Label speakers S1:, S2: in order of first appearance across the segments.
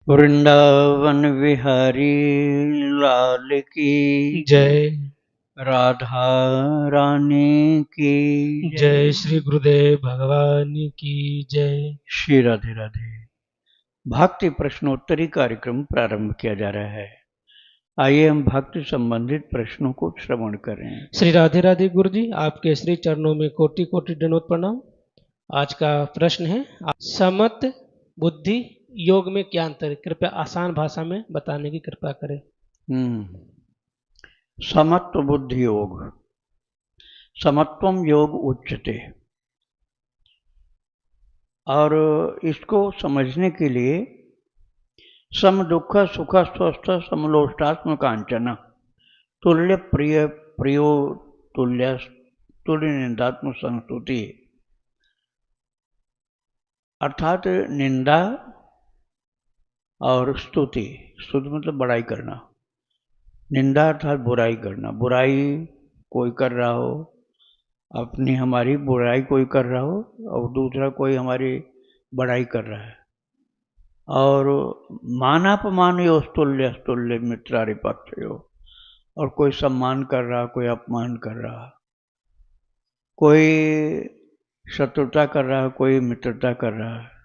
S1: वृंदावन विहारी लाल की
S2: जय।
S1: राधा रानी की
S2: जय श्री गुरुदेव भगवान की जय।
S1: श्री राधे राधे। भक्ति प्रश्नोत्तरी कार्यक्रम प्रारंभ किया जा रहा है। आइए हम भक्ति संबंधित प्रश्नों को श्रवण करें।
S2: श्री राधे राधे गुरु जी, आपके श्री चरणों में कोटि कोटि दंडवत प्रणाम। आज का प्रश्न है, समत बुद्धि योग में क्या अंतर है? कृपया आसान भाषा में बताने की कृपा करें।
S1: समत्व बुद्धि योग, समत्वम योग उच्यते। और इसको समझने के लिए सम दुख सुख स्वस्थ समलोष्टात्म कांचन तुल्य प्रिय प्रियो तुल्य तुल्य निंदात्मक संस्तुति, अर्थात निंदा और स्तुति। स्तुति मतलब बड़ाई करना, निंदा अर्थात बुराई करना। बुराई कोई कर रहा हो, अपनी हमारी बुराई कोई कर रहा हो और दूसरा कोई हमारी बड़ाई कर रहा है। और मानापमान यो स्तुल्य स्तुल्य मित्रारि पक्ष यो, और कोई सम्मान कर रहा, कोई अपमान कर रहा, कोई शत्रुता कर रहा है, कोई मित्रता कर रहा है।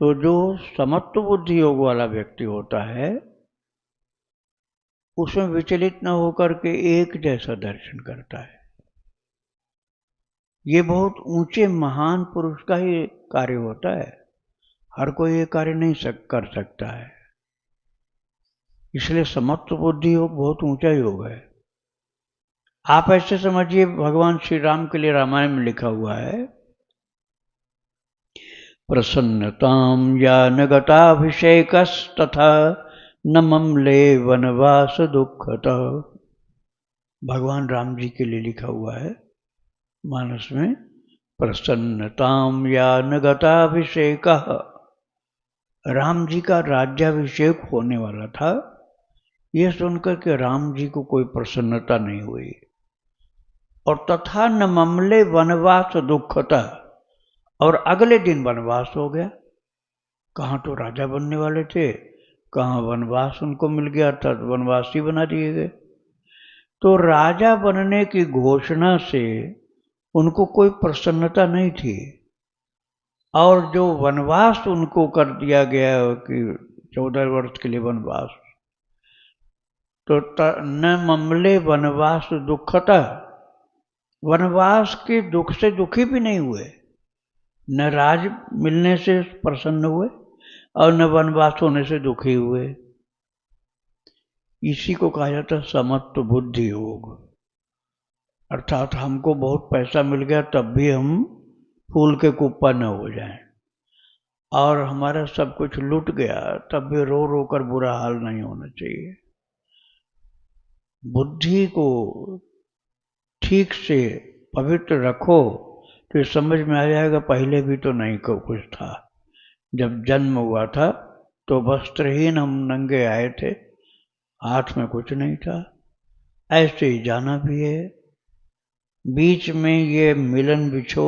S1: तो जो समत्व बुद्धि योग वाला व्यक्ति होता है उसमें विचलित न होकर के एक जैसा दर्शन करता है। ये बहुत ऊंचे महान पुरुष का ही कार्य होता है, हर कोई ये कार्य नहीं कर सकता है। इसलिए समत्व बुद्धि योग बहुत ऊंचा योग है। आप ऐसे समझिए, भगवान श्री राम के लिए रामायण में लिखा हुआ है, प्रसन्नतां यान गताभिषेकस्तथा न ममले वनवास दुःखतः। भगवान राम जी के लिए लिखा हुआ है मानस में, प्रसन्नतां यान गताभिषेकः। राम जी का राज्याभिषेक होने वाला था, यह सुनकर के राम जी को कोई प्रसन्नता नहीं हुई। और तथा न ममले वनवास दुःखतः, और अगले दिन वनवास हो गया। कहाँ तो राजा बनने वाले थे, कहाँ वनवास उनको मिल गया, अर्थात वनवासी बना दिए गए। तो राजा बनने की घोषणा से उनको कोई प्रसन्नता नहीं थी, और जो वनवास उनको कर दिया गया कि 14 वर्ष के लिए वनवास, तो न ममले वनवास दुखता, वनवास के दुख से दुखी भी नहीं हुए, न राज मिलने से प्रसन्न हुए और न वनवास होने से दुखी हुए। इसी को कहा जाता है समत्व बुद्धि योग। अर्थात हमको बहुत पैसा मिल गया तब भी हम फूल के कुप्पा न हो जाएं, और हमारा सब कुछ लूट गया तब भी रो रो कर बुरा हाल नहीं होना चाहिए। बुद्धि को ठीक से पवित्र रखो तो समझ में आ जाएगा, पहले भी तो नहीं को कुछ था। जब जन्म हुआ था तो वस्त्रहीन हम नंगे आए थे, हाथ में कुछ नहीं था। ऐसे ही जाना भी है, बीच में ये मिलन बिछो,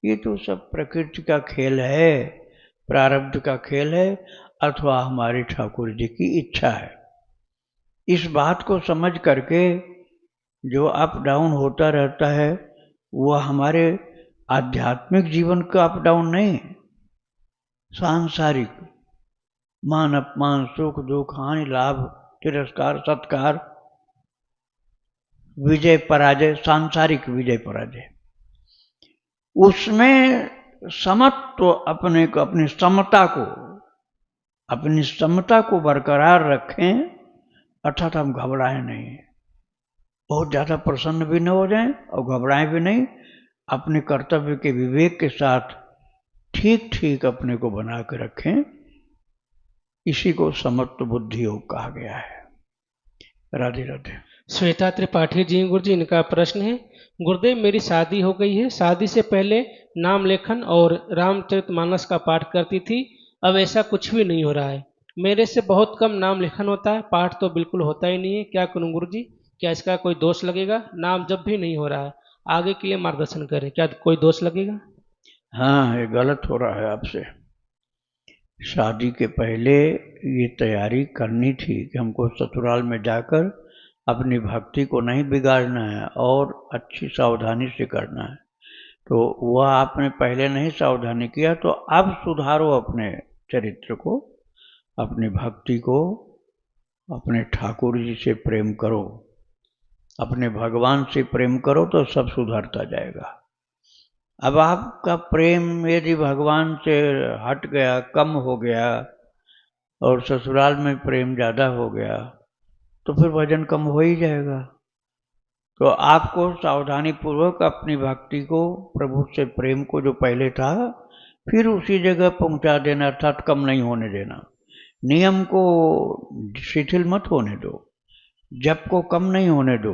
S1: ये तो सब प्रकृति का खेल है, प्रारब्ध का खेल है, अथवा हमारे ठाकुर जी की इच्छा है। इस बात को समझ करके जो अप डाउन होता रहता है वह हमारे आध्यात्मिक जीवन का अप डाउन नहीं, सांसारिक मान अपमान सुख दुख हानि लाभ तिरस्कार सत्कार विजय पराजय, सांसारिक विजय पराजय, उसमें समत्व अपने को अपनी समता को बरकरार रखें। अर्थात हम घबराएं नहीं, बहुत ज़्यादा प्रसन्न भी न हो जाएं और घबराएं भी नहीं। अपने कर्तव्य के विवेक के साथ ठीक ठीक अपने को बना के रखें। इसी को समत्व बुद्धि योग कहा गया है। राधे राधे।
S2: श्वेता त्रिपाठी जी गुरु जी, इनका प्रश्न है, गुरुदेव मेरी शादी हो गई है, शादी से पहले नाम लेखन और रामचरितमानस का पाठ करती थी, अब ऐसा कुछ भी नहीं हो रहा है। मेरे से बहुत कम नाम लेखन होता है, पाठ तो बिल्कुल होता ही नहीं है। क्या करूं गुरु जी? क्या इसका कोई दोष लगेगा? नाम जब भी नहीं हो रहा है, आगे के लिए मार्गदर्शन करें, क्या कोई दोष लगेगा?
S1: हाँ, ये गलत हो रहा है आपसे। शादी के पहले ये तैयारी करनी थी कि हमको ससुराल में जाकर अपनी भक्ति को नहीं बिगाड़ना है और अच्छी सावधानी से करना है। तो वह आपने पहले नहीं सावधानी किया, तो अब सुधारो अपने चरित्र को, अपनी भक्ति को, अपने ठाकुर जी से प्रेम करो, अपने भगवान से प्रेम करो तो सब सुधरता जाएगा। अब आपका प्रेम यदि भगवान से हट गया, कम हो गया और ससुराल में प्रेम ज़्यादा हो गया तो फिर भजन कम हो ही जाएगा। तो आपको सावधानी पूर्वक अपनी भक्ति को, प्रभु से प्रेम को जो पहले था फिर उसी जगह पहुंचा देना, अर्थात कम नहीं होने देना। नियम को शिथिल मत होने दो, जप को कम नहीं होने दो,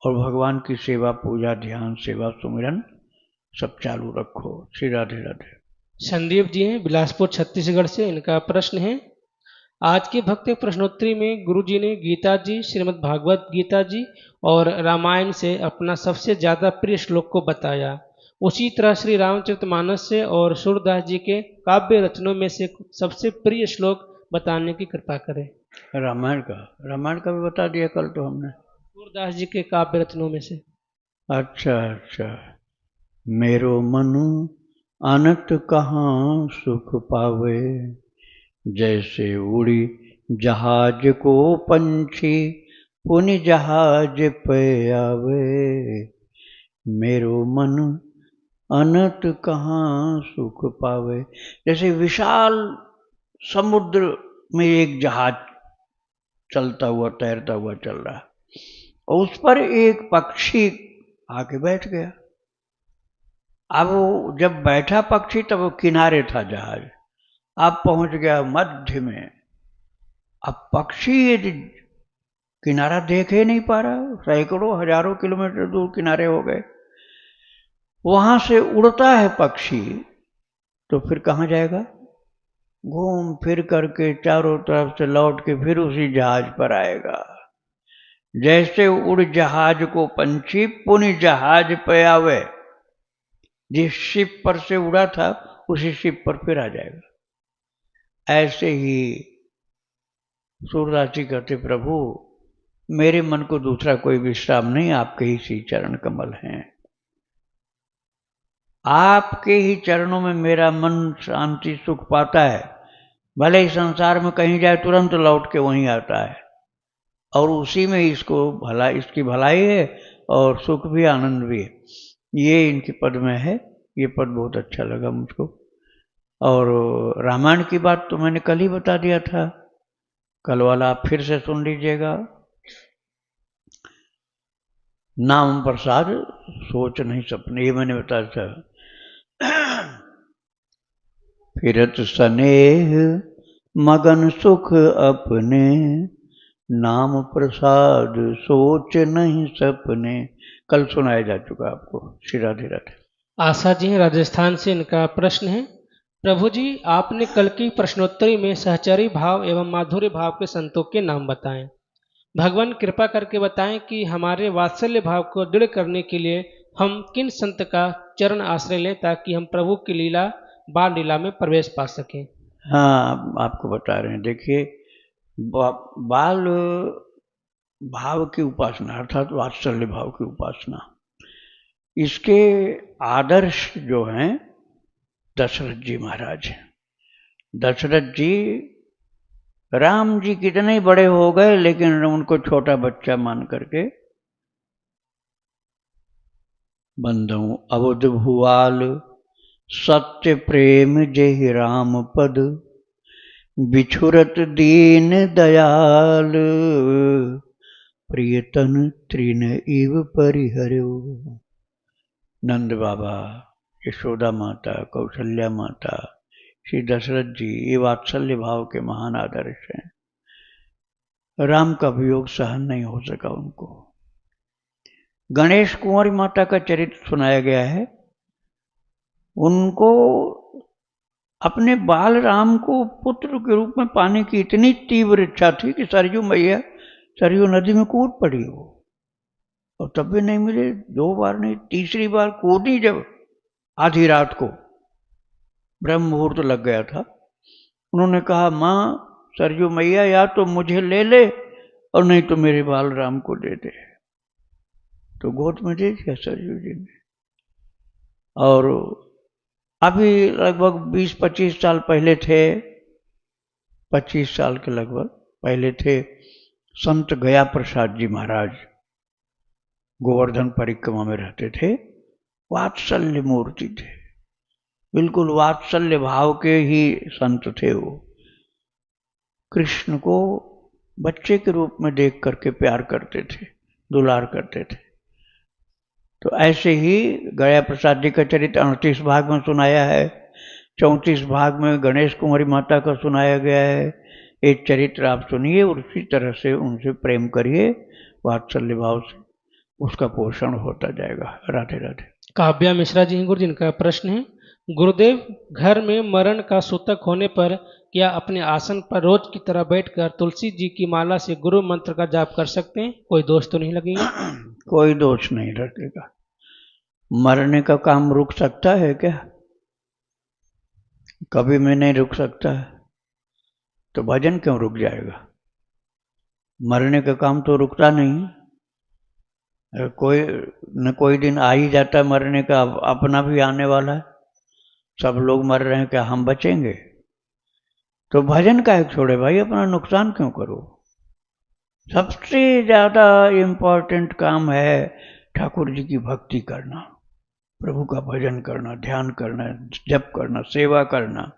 S1: और भगवान की सेवा, पूजा, ध्यान, सेवा, सुमिरन सब चालू रखो। श्री राधे राधे।
S2: संदीप जी हैं बिलासपुर छत्तीसगढ़ से। इनका प्रश्न है, आज के भक्त प्रश्नोत्तरी में गुरु जी ने गीता जी, श्रीमद् भागवत गीता जी और रामायण से अपना सबसे ज़्यादा प्रिय श्लोक को बताया। उसी तरह श्री रामचरितमानस से और सूरदास जी के काव्य रचनों में से सबसे प्रिय श्लोक बताने की कृपा करें।
S1: रामायण का भी बता दिया कल तो हमने।
S2: सूरदास जी के काव्य रचनों में से।
S1: अच्छा। मेरो मन अनंत कहाँ सुख पावे, जैसे उड़ी जहाज को पंछी पुनि जहाज पे आवे। मेरो मन अनंत कहाँ सुख पावे, जैसे विशाल समुद्र में एक जहाज चलता हुआ, तैरता हुआ चल रहा है और उस पर एक पक्षी आके बैठ गया। अब वो जब बैठा पक्षी तब वो किनारे था जहाज, अब पहुंच गया मध्य में। अब पक्षी यदि किनारा देख ही नहीं पा रहा, सैकड़ों हजारों किलोमीटर दूर किनारे हो गए, वहां से उड़ता है पक्षी तो फिर कहाँ जाएगा? घूम फिर करके चारों तरफ से लौट के फिर उसी जहाज पर आएगा। जैसे उड़ जहाज को पंछी पुनि जहाज पे आवे, जिस शिप पर से उड़ा था उसी शिप पर फिर आ जाएगा। ऐसे ही सूरदास जी कहते, प्रभु मेरे मन को दूसरा कोई विश्राम नहीं, आपके ही श्री चरण कमल हैं। आपके ही चरणों में मेरा मन शांति सुख पाता है। भले ही संसार में कहीं जाए तुरंत लौट के वहीं आता है, और उसी में इसकी भलाई है और सुख भी, आनंद भी है। ये इनके पद में है। ये पद बहुत अच्छा लगा मुझको। और रामायण की बात तो मैंने कल ही बता दिया था, कल वाला आप फिर से सुन लीजिएगा। नाम प्रसाद सोच नहीं सपने, ये मैंने बताया था। फिरत स्नेह मगन सुख अपने, नाम प्रसाद सोच नहीं सपने, कल सुनाया जा चुका आपको। श्री राधे राधे।
S2: आशा जी हैं राजस्थान से। इनका प्रश्न है, प्रभु जी आपने कल की प्रश्नोत्तरी में सहचरी भाव एवं माधुर्य भाव के संतों के नाम बताएं। भगवान कृपा करके बताएं कि हमारे वात्सल्य भाव को दृढ़ करने के लिए हम किन संत का चरण आश्रय लें ताकि हम प्रभु की लीला, बाल लीला में प्रवेश पा सकें।
S1: हाँ, आपको बता रहे हैं। देखिए, बाल भाव की उपासना अर्थात वात्सल्य भाव की उपासना, इसके आदर्श जो हैं दशरथ जी महाराज हैं। दशरथ जी राम जी कितने बड़े हो गए लेकिन उनको छोटा बच्चा मान करके बंधु अवध भुआल, सत्य प्रेम जेहि राम पद, बिछुरत दीन दयाल, प्रियतन तृण इव परिहरो। नंद बाबा, यशोदा माता, कौशल्या माता, श्री दशरथ जी, ये वात्सल्य भाव के महान आदर्श हैं। राम का वियोग सहन नहीं हो सका उनको। गणेश कुंवरी माता का चरित्र सुनाया गया है। उनको अपने बाल राम को पुत्र के रूप में पाने की इतनी तीव्र इच्छा थी कि सरयू मैया सरयू नदी में कूद पड़ी हो, और तब भी नहीं मिले। 2 बार नहीं, तीसरी बार कूदी जब आधी रात को, ब्रह्म मुहूर्त लग गया था, उन्होंने कहा, माँ सरयू मैया या तो मुझे ले ले और नहीं तो मेरे बाल राम को दे दे। तो गोद में दे दिया सरयू जी ने। और अभी लगभग 20-25 साल पहले थे, 25 साल के लगभग पहले थे, संत गया प्रसाद जी महाराज गोवर्धन परिक्रमा में रहते थे। वात्सल्य मूर्ति थे, बिल्कुल वात्सल्य भाव के ही संत थे वो। कृष्ण को बच्चे के रूप में देख करके प्यार करते थे, दुलार करते थे। तो ऐसे ही गया प्रसाद जी का चरित्र 38 भाग में सुनाया है, 34 भाग में गणेश कुमारी माता का सुनाया गया है। एक चरित्र आप सुनिए और उसी तरह से उनसे प्रेम करिए, वात्सल्य भाव से उसका पोषण होता जाएगा। राधे राधे।
S2: काव्या मिश्रा जी हैं गुरु जी, इनका प्रश्न है, गुरुदेव घर में मरण का सूतक होने पर क्या अपने आसन पर रोज की तरह बैठकर तुलसी जी की माला से गुरु मंत्र का जाप कर सकते हैं? कोई दोष तो नहीं लगेगा?
S1: कोई दोष नहीं लगेगा। मरने का काम रुक सकता है क्या? कभी भी नहीं रुक सकता है, तो भजन क्यों रुक जाएगा? मरने का काम तो रुकता नहीं, कोई न कोई दिन आ ही जाता है मरने का, अपना भी आने वाला है। सब लोग मर रहे हैं, क्या हम बचेंगे? तो भजन काहे छोड़े भाई, अपना नुकसान क्यों करो? सबसे ज्यादा इम्पोर्टेंट काम है ठाकुर जी की भक्ति करना, प्रभु का भजन करना, ध्यान करना, जप करना, सेवा करना।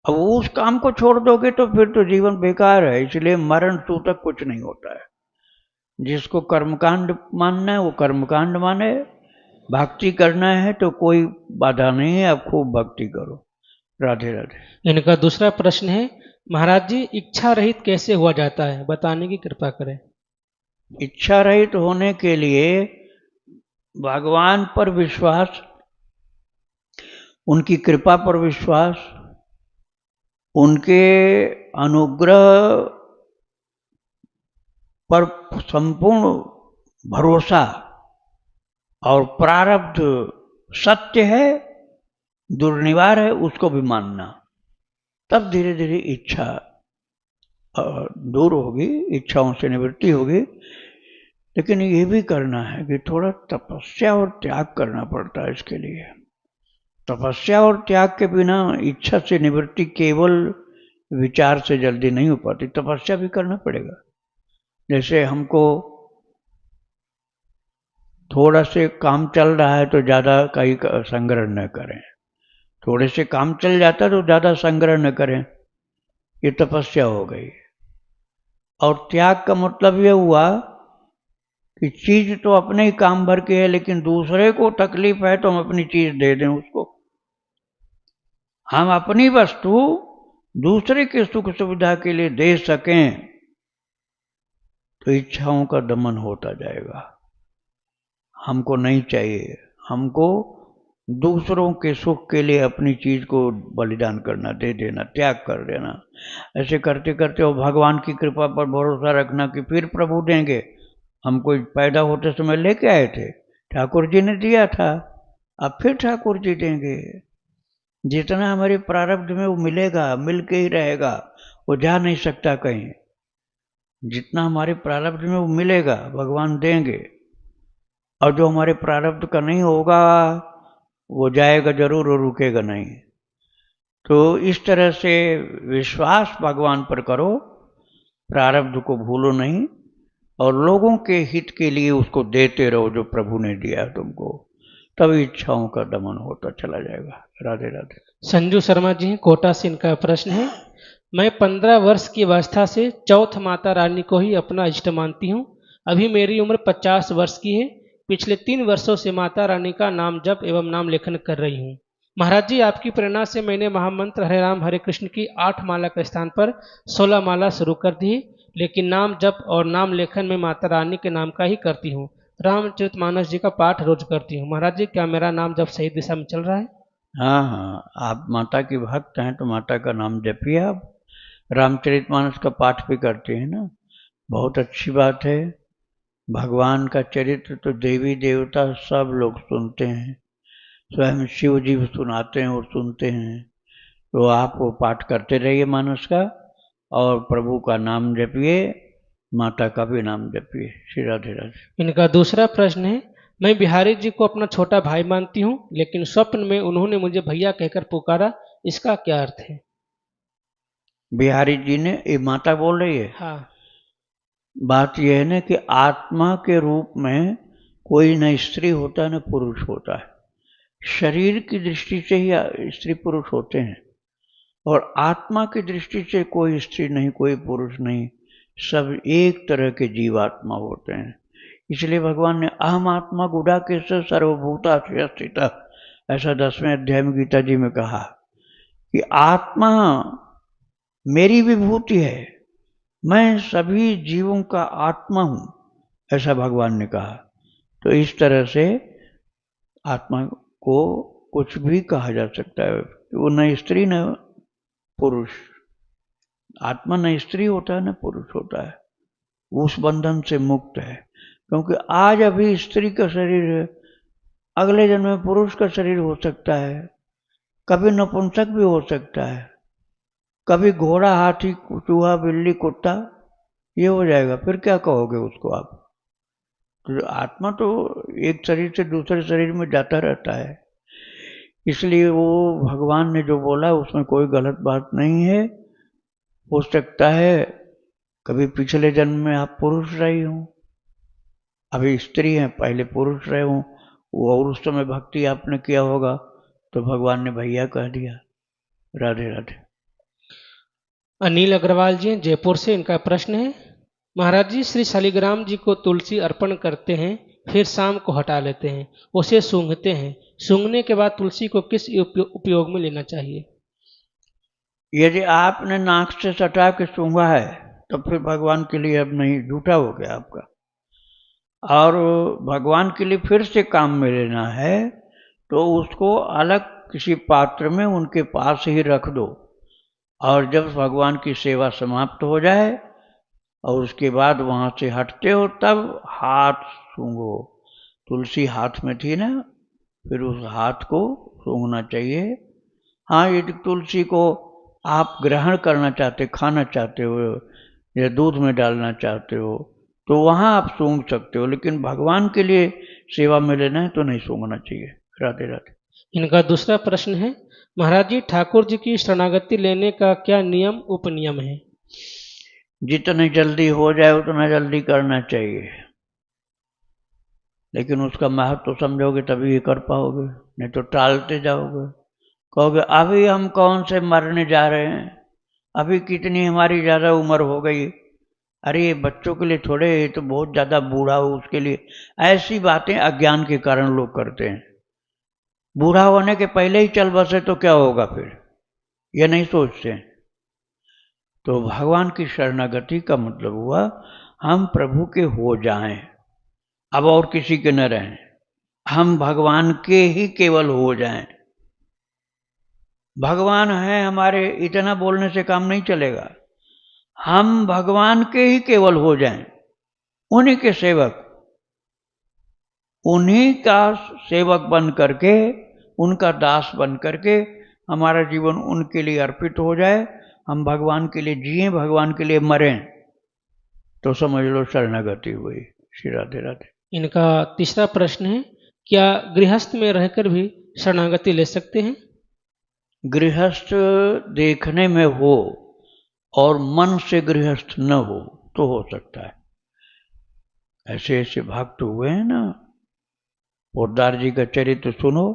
S1: अब उस काम को छोड़ दोगे तो फिर तो जीवन बेकार है। इसलिए मरण सूतक कुछ नहीं होता है। जिसको कर्मकांड मानना है वो कर्मकांड माने, भक्ति करना है तो कोई बाधा नहीं है, आप खूब भक्ति करो। राधे राधे।
S2: इनका दूसरा प्रश्न है, महाराज जी इच्छा रहित कैसे हुआ जाता है, बताने की कृपा करें।
S1: इच्छा रहित होने के लिए भगवान पर विश्वास, उनकी कृपा पर विश्वास, उनके अनुग्रह पर संपूर्ण भरोसा, और प्रारब्ध सत्य है, दुर्निवार है, उसको भी मानना। तब धीरे धीरे इच्छा दूर होगी, इच्छाओं से निवृत्ति होगी। लेकिन ये भी करना है कि थोड़ा तपस्या और त्याग करना पड़ता है इसके लिए। तपस्या और त्याग के बिना इच्छा से निवृत्ति केवल विचार से जल्दी नहीं हो पाती, तपस्या भी करना पड़ेगा। जैसे हमको थोड़ा से काम चल रहा है तो ज़्यादा कहीं संग्रह न करें, थोड़े से काम चल जाता तो ज़्यादा संग्रह न करें, ये तपस्या हो गई। और त्याग का मतलब ये हुआ कि चीज तो अपने ही काम भर के है, लेकिन दूसरे को तकलीफ है तो हम अपनी चीज दे दें उसको। हम अपनी वस्तु दूसरे के सुख सुविधा के लिए दे सकें तो इच्छाओं का दमन होता जाएगा। हमको नहीं चाहिए, हमको दूसरों के सुख के लिए अपनी चीज को बलिदान करना, दे देना, त्याग कर देना। ऐसे करते करते वो भगवान की कृपा पर भरोसा रखना कि फिर प्रभु देंगे। हमको पैदा होते समय लेके आए थे, ठाकुर जी ने दिया था, अब फिर ठाकुर जी देंगे। जितना हमारे प्रारब्ध में वो मिलेगा, मिल के ही रहेगा, वो जा नहीं सकता कहीं। जितना हमारे प्रारब्ध में वो मिलेगा भगवान देंगे, और जो हमारे प्रारब्ध का नहीं होगा वो जाएगा जरूर और रुकेगा नहीं। तो इस तरह से विश्वास भगवान पर करो, प्रारब्ध को भूलो नहीं, और लोगों के हित के लिए उसको देते रहो जो प्रभु ने दिया तुमको, तभी इच्छाओं का दमन होता चला जाएगा। राधे राधे।
S2: संजू शर्मा जी हैं कोटा से, इनका प्रश्न है, मैं 15 वर्ष की अवस्था से चौथ माता रानी को ही अपना इष्ट मानती हूँ। अभी मेरी उम्र 50 वर्ष की है। पिछले 3 वर्षों से माता रानी का नाम जप एवं नाम लेखन कर रही हूँ। महाराज जी आपकी प्रेरणा से मैंने महामंत्र हरे राम हरे कृष्ण की 8 माला के स्थान पर 16 माला शुरू कर दी, लेकिन नाम जप और नाम लेखन में माता रानी के नाम का ही करती हूँ। रामचरितमानस जी का पाठ रोज करती हूँ। महाराज जी क्या मेरा नाम जप सही दिशा में चल रहा है?
S1: हाँ हाँ, आप माता की भक्त हैं तो माता का नाम जपिए। आप रामचरितमानस का पाठ भी करते हैं ना, बहुत अच्छी बात है। भगवान का चरित्र तो देवी देवता सब लोग सुनते हैं, स्वयं शिव जी सुनाते हैं और सुनते हैं। तो आप वो पाठ करते रहिए मानस का, और प्रभु का नाम जपिए, माता का भी नाम जपिए। श्री राधे राधे।
S2: इनका दूसरा प्रश्न है, मैं बिहारी जी को अपना छोटा भाई मानती हूँ, लेकिन स्वप्न में उन्होंने मुझे भैया कहकर पुकारा, इसका क्या अर्थ है?
S1: बिहारी जी ने, ये माता बोल रही है।
S2: हाँ।
S1: बात यह है ना कि आत्मा के रूप में कोई न स्त्री होता न पुरुष होता है। शरीर की दृष्टि से ही स्त्री पुरुष होते हैं, और आत्मा की दृष्टि से कोई स्त्री नहीं, कोई पुरुष नहीं, सब एक तरह के जीवात्मा होते हैं। इसलिए भगवान ने अहम आत्मा गुडाकेश सर्वभूता स्थित, ऐसा 10वें अध्याय में गीता जी में कहा कि आत्मा मेरी विभूति है, मैं सभी जीवों का आत्मा हूं, ऐसा भगवान ने कहा। तो इस तरह से आत्मा को कुछ भी कहा जा सकता है, वो न स्त्री न पुरुष। आत्मा न स्त्री होता है न पुरुष होता है, उस बंधन से मुक्त है। क्योंकि आज अभी स्त्री का शरीर है, अगले जन्म में पुरुष का शरीर हो सकता है, कभी नपुंसक भी हो सकता है, कभी घोड़ा, हाथी, चूहा, बिल्ली, कुत्ता, ये हो जाएगा। फिर क्या कहोगे उसको आप? तो आत्मा तो एक शरीर से दूसरे शरीर में जाता रहता है। इसलिए वो भगवान ने जो बोला उसमें कोई गलत बात नहीं है। हो सकता है कभी पिछले जन्म में आप पुरुष रही हो, अभी स्त्री हैं, पहले पुरुष रहे हो, और उस समय भक्ति आपने किया होगा तो भगवान ने भैया कह दिया। राधे राधे।
S2: अनिल अग्रवाल जी जयपुर से, इनका प्रश्न है, महाराज जी श्री शालिग्राम जी को तुलसी अर्पण करते हैं, फिर शाम को हटा लेते हैं, उसे सूंघते हैं, सूंघने के बाद तुलसी को किस उपयोग में लेना चाहिए?
S1: यदि आपने नाक से सटा के सूंघा है तो फिर भगवान के लिए अब नहीं, झूठा हो गया आपका। और भगवान के लिए फिर से काम में लेना है तो उसको अलग किसी पात्र में उनके पास ही रख दो, और जब भगवान की सेवा समाप्त हो जाए और उसके बाद वहाँ से हटते हो तब हाथ सूंघो। तुलसी हाथ में थी ना, फिर उस हाथ को सूंघना चाहिए। हाँ, यदि तुलसी को आप ग्रहण करना चाहते, खाना चाहते हो, या दूध में डालना चाहते हो तो वहाँ आप सूंघ सकते हो, लेकिन भगवान के लिए सेवा में लेना है तो नहीं सूंघना चाहिए। राधे राधे।
S2: इनका दूसरा प्रश्न है, महाराज जी ठाकुर जी की शरणागति लेने का क्या नियम उपनियम है?
S1: जितनी जल्दी हो जाए उतना जल्दी करना चाहिए, लेकिन उसका महत्व तो समझोगे तभी ये कर पाओगे, नहीं तो टालते जाओगे। कहोगे अभी हम कौन से मरने जा रहे हैं, अभी कितनी हमारी ज़्यादा उम्र हो गई, अरे ये बच्चों के लिए थोड़े, ये तो बहुत ज़्यादा बूढ़ा हो उसके लिए। ऐसी बातें अज्ञान के कारण लोग करते हैं। बूढ़ा होने के पहले ही चल बसे तो क्या होगा फिर, ये नहीं सोचते हैं। तो भगवान की शरणागति का मतलब हुआ हम प्रभु के हो जाएं, अब और किसी के न रहें, हम भगवान के ही केवल हो जाएं। भगवान है हमारे, इतना बोलने से काम नहीं चलेगा। हम भगवान के ही केवल हो जाएं, उन्हीं के सेवक, उन्हीं का सेवक बन करके, उनका दास बन करके हमारा जीवन उनके लिए अर्पित हो जाए, हम भगवान के लिए जिए, भगवान के लिए मरें, तो समझ लो शरणागति हुई। श्री राधे राधे।
S2: इनका तीसरा प्रश्न है, क्या गृहस्थ में रहकर भी शरणागति ले सकते हैं?
S1: गृहस्थ देखने में हो और मन से गृहस्थ न हो तो हो सकता है। ऐसे ऐसे भक्त हुए हैं ना, पोद्दार जी का चरित्र सुनो,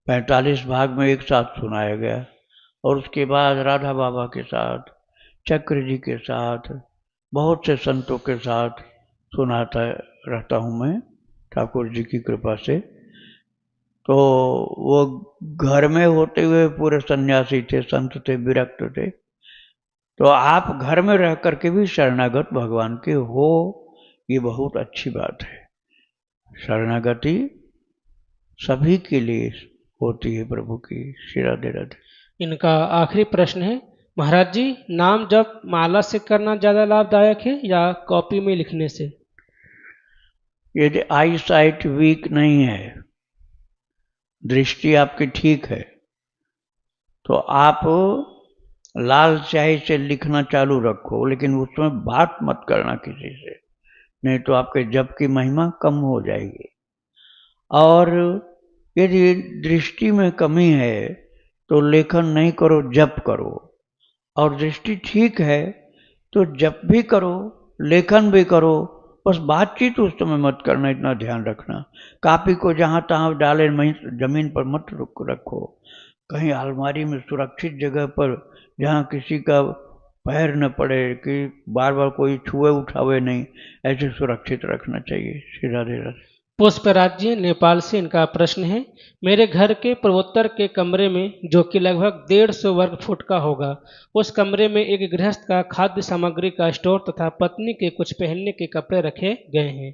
S1: 45 भाग में एक साथ सुनाया गया, और उसके बाद राधा बाबा के साथ, चक्र जी के साथ, बहुत से संतों के साथ सुनाता रहता हूँ मैं ठाकुर जी की कृपा से। तो वो घर में होते हुए पूरे सन्यासी थे, संत थे, विरक्त थे। तो आप घर में रह करके भी शरणागत भगवान के हो, ये बहुत अच्छी बात है। शरणागति सभी के लिए होती है प्रभु की। श्री राधे राधे।
S2: इनका आखिरी प्रश्न है, महाराज जी नाम जब माला से करना ज़्यादा लाभदायक है या कॉपी में लिखने से?
S1: यदि आई साइट वीक नहीं है, दृष्टि आपकी ठीक है, तो आप लाल स्याही से लिखना चालू रखो, लेकिन उसमें बात मत करना किसी से, नहीं तो आपके जप की महिमा कम हो जाएगी। और यदि दृष्टि में कमी है तो लेखन नहीं करो, जप करो। और दृष्टि ठीक है तो जप भी करो, लेखन भी करो, बस बातचीत उस समय मत करना, इतना ध्यान रखना। कापी को जहाँ तहाँ डाले जमीन पर मत रखो, कहीं अलमारी में सुरक्षित जगह पर जहाँ किसी का पैर न पड़े, कि बार बार कोई छुए उठावे नहीं, ऐसे सुरक्षित रखना चाहिए। श्री राधे राधे।
S2: पुष्पराज जी नेपाल से इनका प्रश्न है, मेरे घर के पूर्वोत्तर के कमरे में, जो कि लगभग 150 वर्ग फुट का होगा, उस कमरे में एक गृहस्थ का खाद्य सामग्री का स्टोर तथा पत्नी के कुछ पहनने के कपड़े रखे गए हैं।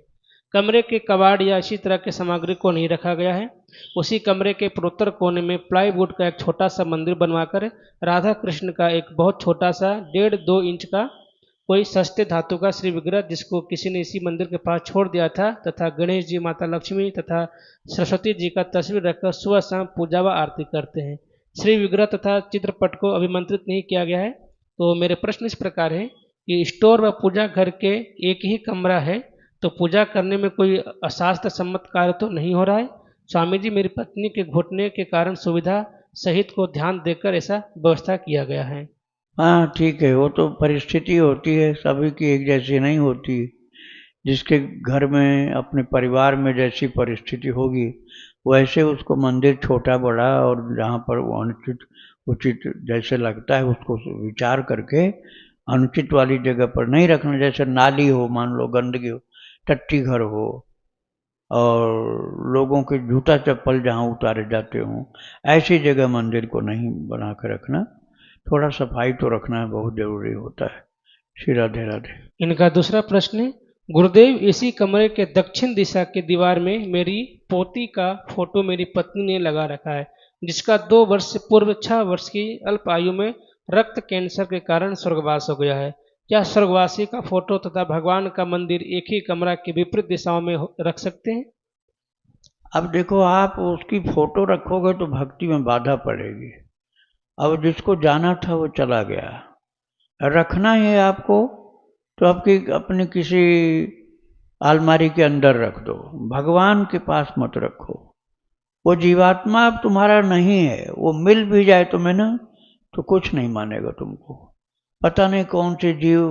S2: कमरे के कबाड़ या इसी तरह के सामग्री को नहीं रखा गया है। उसी कमरे के पूर्वोत्तर कोने में प्लाईवुड का एक छोटा सा मंदिर बनवाकर राधा कृष्ण का एक बहुत छोटा सा 1.5-2 इंच का कोई सस्ते धातु का श्री विग्रह, जिसको किसी ने इसी मंदिर के पास छोड़ दिया था, तथा गणेश जी, माता लक्ष्मी तथा सरस्वती जी का तस्वीर रखकर सुबह शाम पूजा व आरती करते हैं। श्री विग्रह तथा चित्रपट को अभिमंत्रित नहीं किया गया है। तो मेरे प्रश्न इस प्रकार है कि स्टोर व पूजा घर के एक ही कमरा है, तो पूजा करने में कोई अशास्त्र सम्मत कार्य तो नहीं हो रहा है? स्वामी जी, मेरी पत्नी के घुटने के कारण सुविधा सहित को ध्यान देकर ऐसा व्यवस्था किया गया है।
S1: हाँ ठीक है, वो तो परिस्थिति होती है, सभी की एक जैसी नहीं होती। जिसके घर में, अपने परिवार में जैसी परिस्थिति होगी, वैसे उसको मंदिर छोटा बड़ा और जहाँ पर वो अनुचित उचित जैसे लगता है उसको विचार करके अनुचित वाली जगह पर नहीं रखना। जैसे नाली हो, मान लो गंदगी हो, टट्टी घर हो, और लोगों के जूता चप्पल जहाँ उतारे जाते हों, ऐसी जगह मंदिर को नहीं बना कर रखना। थोड़ा सफाई तो रखना है, बहुत जरूरी होता है। श्री राधे राधे।
S2: इनका दूसरा प्रश्न है, गुरुदेव, इसी कमरे के दक्षिण दिशा के दीवार में मेरी पोती का फोटो मेरी पत्नी ने लगा रखा है, जिसका 2 वर्ष से पूर्व 6 वर्ष की अल्प आयु में रक्त कैंसर के कारण स्वर्गवास हो गया है। क्या स्वर्गवासी का फोटो तथा भगवान का मंदिर एक ही कमरा के विपरीत दिशाओं में रख सकते हैं?
S1: अब देखो, आप उसकी फोटो रखोगे तो भक्ति में बाधा पड़ेगी। अब जिसको जाना था वो चला गया, रखना है आपको तो आपकी अपनी किसी अलमारी के अंदर रख दो, भगवान के पास मत रखो। वो जीवात्मा अब तुम्हारा नहीं है, वो मिल भी जाए तुम्हें ना तो कुछ नहीं मानेगा तुमको। पता नहीं कौन से जीव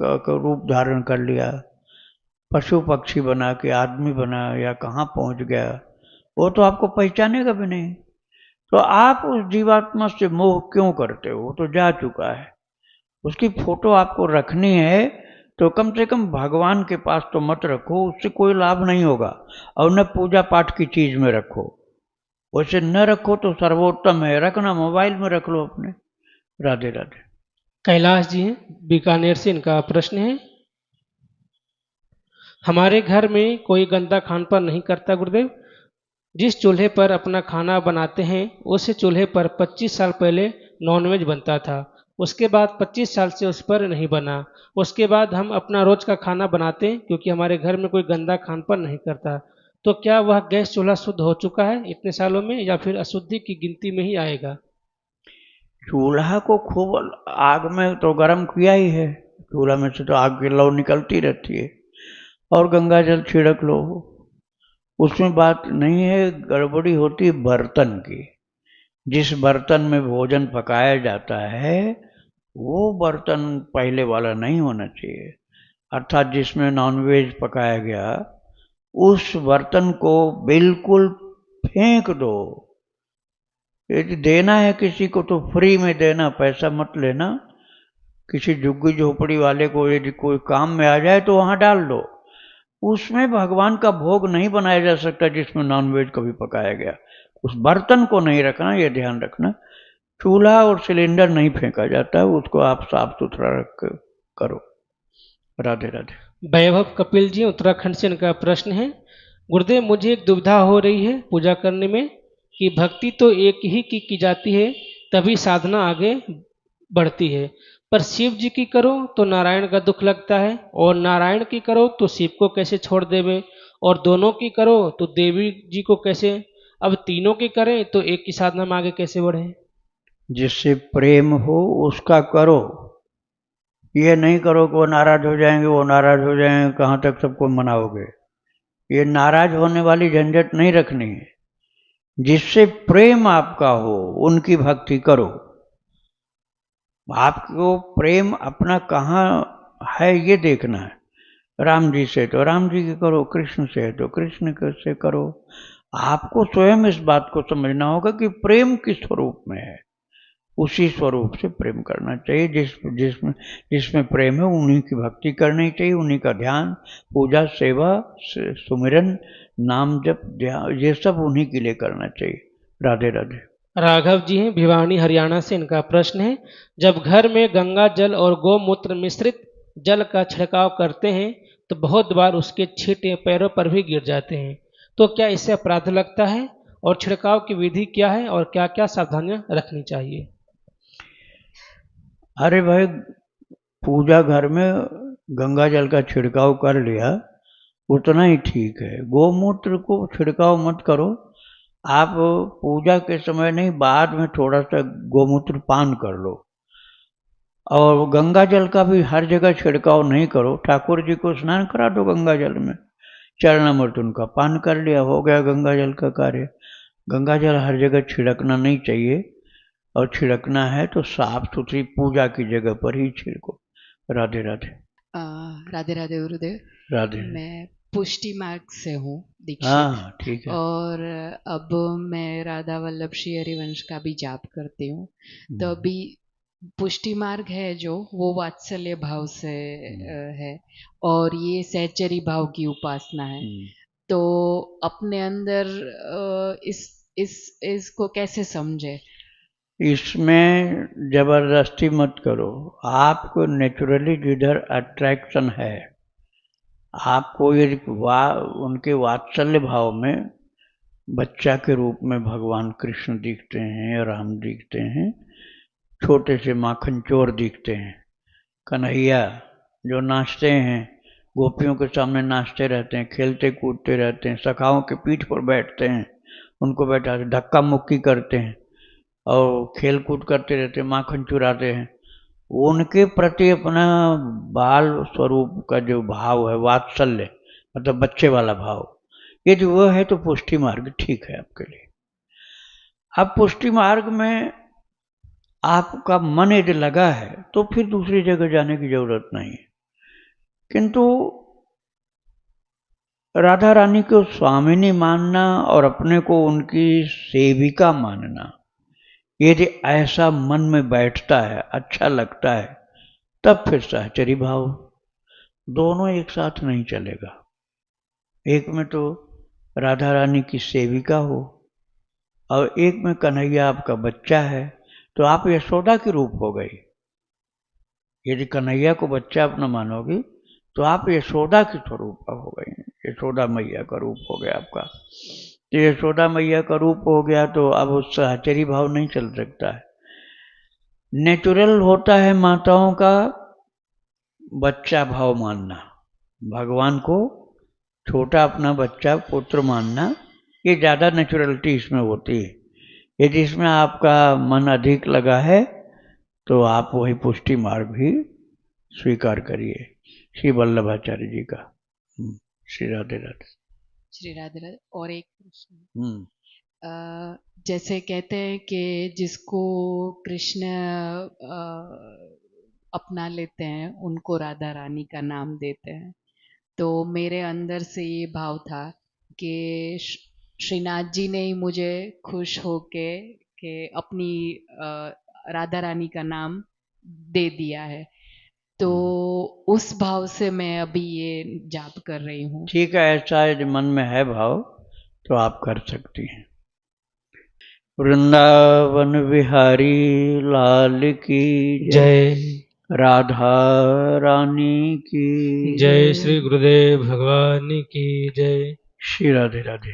S1: का रूप धारण कर लिया, पशु पक्षी बना के आदमी बना, या कहाँ पहुंच गया, वो तो आपको पहचानेगा भी नहीं। तो आप उस जीवात्मा से मोह क्यों करते हो? वो तो जा चुका है। उसकी फोटो आपको रखनी है तो कम से कम भगवान के पास तो मत रखो, उससे कोई लाभ नहीं होगा। और न पूजा पाठ की चीज में रखो, वैसे न रखो तो सर्वोत्तम है। रखना मोबाइल में रख लो अपने। राधे राधे।
S2: कैलाश जी हैं बीकानेर से, इनका प्रश्न है, हमारे घर में कोई गंदा खान पान नहीं करता गुरुदेव। जिस चूल्हे पर अपना खाना बनाते हैं उस चूल्हे पर 25 साल पहले नॉनवेज बनता था, उसके बाद 25 साल से उस पर नहीं बना। उसके बाद हम अपना रोज का खाना बनाते हैं, क्योंकि हमारे घर में कोई गंदा खान पान नहीं करता। तो क्या वह गैस चूल्हा शुद्ध हो चुका है इतने सालों में, या फिर अशुद्धि की गिनती में ही आएगा?
S1: चूल्हा को खूब आग में तो गर्म किया ही है, चूल्हा में से तो आग की लौ निकलती रहती है, और गंगा जल छिड़क लो, उसमें बात नहीं है। गड़बड़ी होती है बर्तन की। जिस बर्तन में भोजन पकाया जाता है वो बर्तन पहले वाला नहीं होना चाहिए, अर्थात जिसमें नॉनवेज पकाया गया उस बर्तन को बिल्कुल फेंक दो। यदि देना है किसी को तो फ्री में देना, पैसा मत लेना। किसी झुग्गी झोपड़ी वाले को यदि कोई काम में आ जाए तो वहां डाल दो। उसमें भगवान का भोग नहीं बनाया जा सकता जिसमें नॉनवेज कभी पकाया गया। उस बर्तन को नहीं रखना, यह ध्यान रखना। चूल्हा और सिलेंडर नहीं फेंका जाता, उसको आप साफ सुथरा रख करो। राधे राधे।
S2: वैभव कपिल जी उत्तराखंड से, इनका प्रश्न है, गुरुदेव, मुझे एक दुविधा हो रही है पूजा करने में कि भक्ति तो एक ही की जाती है, तभी साधना आगे बढ़ती है, पर शिव जी की करो तो नारायण का दुख लगता है, और नारायण की करो तो शिव को कैसे छोड़ देवे, और दोनों की करो तो देवी जी को कैसे, अब तीनों की करें तो एक की साधना में आगे कैसे बढ़े?
S1: जिससे प्रेम हो उसका करो। ये नहीं करो कि वो नाराज हो जाएंगे, वो नाराज हो जाएंगे, कहाँ तक सबको मनाओगे। ये नाराज होने वाली झंझट नहीं रखनी है। जिससे प्रेम आपका हो उनकी भक्ति करो। आपको प्रेम अपना कहाँ है ये देखना है। राम जी से तो राम जी की करो, कृष्ण से है तो कृष्ण से करो। आपको स्वयं इस बात को समझना होगा कि प्रेम किस स्वरूप में है, उसी स्वरूप से प्रेम करना चाहिए। जिसमें प्रेम है उन्हीं की भक्ति करनी चाहिए, उन्हीं का ध्यान, पूजा, सेवा, सुमिरन, नाम जप, ध्यान, ये सब उन्हीं के लिए करना चाहिए। राधे राधे।
S2: राघव जी हैं भिवानी हरियाणा से, इनका प्रश्न है, जब घर में गंगा जल और गोमूत्र मिश्रित जल का छिड़काव करते हैं तो बहुत बार उसके छींटे पैरों पर भी गिर जाते हैं, तो क्या इससे अपराध लगता है और छिड़काव की विधि क्या है और क्या क्या सावधानियां रखनी चाहिए?
S1: अरे भाई, पूजा घर में गंगा जल का छिड़काव कर लिया उतना ही ठीक है। गोमूत्र को छिड़काव मत करो। आप पूजा के समय नहीं, बाद में थोड़ा सा गोमूत्र पान कर लो। और गंगा जल का भी हर जगह छिड़काव नहीं करो। ठाकुर जी को स्नान करा दो गंगा जल में, चरणामृत उनका पान कर लिया, हो गया गंगा जल का कार्य। गंगा जल हर जगह छिड़कना नहीं चाहिए, और छिड़कना है तो साफ सुथरी पूजा की जगह पर ही छिड़को। राधे राधे।
S3: राधे राधे गुरुदेव।
S1: राधे।
S3: मैं पुष्टि मार्ग से हूँ, दीक्षित।
S1: हाँ ठीक है।
S3: और अब मैं राधा वल्लभ श्री हरिवंश का भी जाप करती हूँ। तो अभी पुष्टि मार्ग है जो वो वात्सल्य भाव से है, और ये सहचरी भाव की उपासना है। तो अपने अंदर इसको कैसे समझे?
S1: इसमें जबरदस्ती मत करो। आपको नेचुरली जिधर अट्रैक्शन है, आपको यदि उनके वात्सल्य भाव में बच्चा के रूप में भगवान कृष्ण दिखते हैं, राम दिखते हैं, छोटे से माखन चोर दिखते हैं, कन्हैया जो नाचते हैं, गोपियों के सामने नाचते रहते हैं, खेलते कूदते रहते हैं, सखाओं के पीठ पर बैठते हैं, उनको बैठा धक्का मुक्की करते हैं और खेल कूद करते रहते हैं, माखन चुराते हैं। उनके प्रति अपना बाल स्वरूप का जो भाव है, वात्सल्य, मतलब बच्चे वाला भाव, यदि वो है तो पुष्टि मार्ग ठीक है आपके लिए। अब पुष्टि मार्ग में आपका मन यदि लगा है तो फिर दूसरी जगह जाने की जरूरत नहीं है। किंतु राधा रानी को स्वामिनी मानना और अपने को उनकी सेविका मानना, यदि ऐसा मन में बैठता है, अच्छा लगता है, तब फिर सहचरी भाव। दोनों एक साथ नहीं चलेगा। एक में तो राधा रानी की सेविका हो और एक में कन्हैया आपका बच्चा है, तो आप यशोदा के रूप हो गई। यदि कन्हैया को बच्चा अपना मानोगी तो आप यशोदा के स्वरूप का हो गई, यशोदा मैया का रूप हो गया आपका। तो यशोदा मैया का रूप हो गया तो अब उस सहचरी भाव नहीं चल सकता है। नेचुरल होता है माताओं का बच्चा भाव मानना, भगवान को छोटा अपना बच्चा पुत्र मानना, ये ज़्यादा नेचुरलिटी इसमें होती है। यदि इसमें आपका मन अधिक लगा है तो आप वही पुष्टि मार्ग भी स्वीकार करिए, श्री वल्लभाचार्य जी का। श्री राधे राधे।
S3: श्री राधे राधे। और एक प्रश्न, जैसे कहते हैं कि जिसको कृष्ण अपना लेते हैं उनको राधा रानी का नाम देते हैं, तो मेरे अंदर से ये भाव था कि श्रीनाथ जी ने ही मुझे खुश होके के अपनी राधा रानी का नाम दे दिया है, तो उस भाव से मैं अभी ये जाप कर रही हूँ।
S1: ठीक है, ऐसा यदि मन में है भाव तो आप कर सकती हैं। वृंदावन बिहारी लाल की
S2: जय।
S1: राधा रानी की
S2: जय। श्री गुरुदेव भगवान की जय।
S1: श्री राधे राधे।